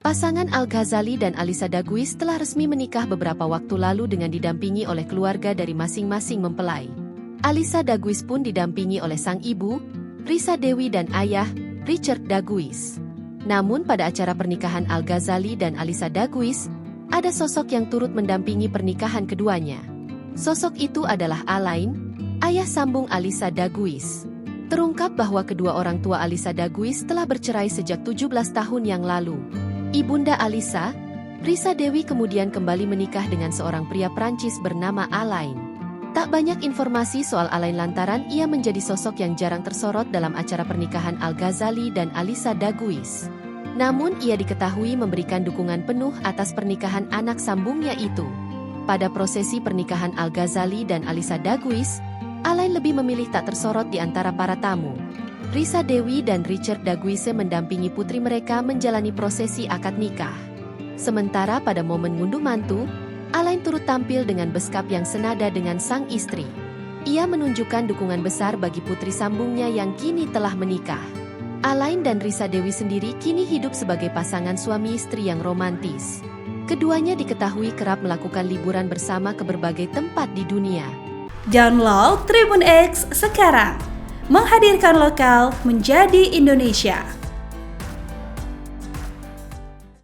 Pasangan Al-Ghazali dan Alisa Daguis telah resmi menikah beberapa waktu lalu dengan didampingi oleh keluarga dari masing-masing mempelai. Alisa Daguis pun didampingi oleh sang ibu, Risa Dewi dan ayah, Richard Daguis. Namun pada acara pernikahan Al-Ghazali dan Alisa Daguis, ada sosok yang turut mendampingi pernikahan keduanya. Sosok itu adalah Alain, ayah sambung Alisa Daguis. Terungkap bahwa kedua orang tua Alisa Daguis telah bercerai sejak 17 tahun yang lalu. Ibunda Alisa, Risa Dewi kemudian kembali menikah dengan seorang pria Prancis bernama Alain. Tak banyak informasi soal Alain lantaran ia menjadi sosok yang jarang tersorot dalam acara pernikahan Al-Ghazali dan Alisa Daguis. Namun ia diketahui memberikan dukungan penuh atas pernikahan anak sambungnya itu. Pada prosesi pernikahan Al-Ghazali dan Alisa Daguis, Alain lebih memilih tak tersorot di antara para tamu. Risa Dewi dan Richard Daguis mendampingi putri mereka menjalani prosesi akad nikah. Sementara pada momen ngunduh mantu, Alain turut tampil dengan beskap yang senada dengan sang istri. Ia menunjukkan dukungan besar bagi putri sambungnya yang kini telah menikah. Alain dan Risa Dewi sendiri kini hidup sebagai pasangan suami istri yang romantis. Keduanya diketahui kerap melakukan liburan bersama ke berbagai tempat di dunia. Download Tribun X sekarang, menghadirkan lokal menjadi Indonesia.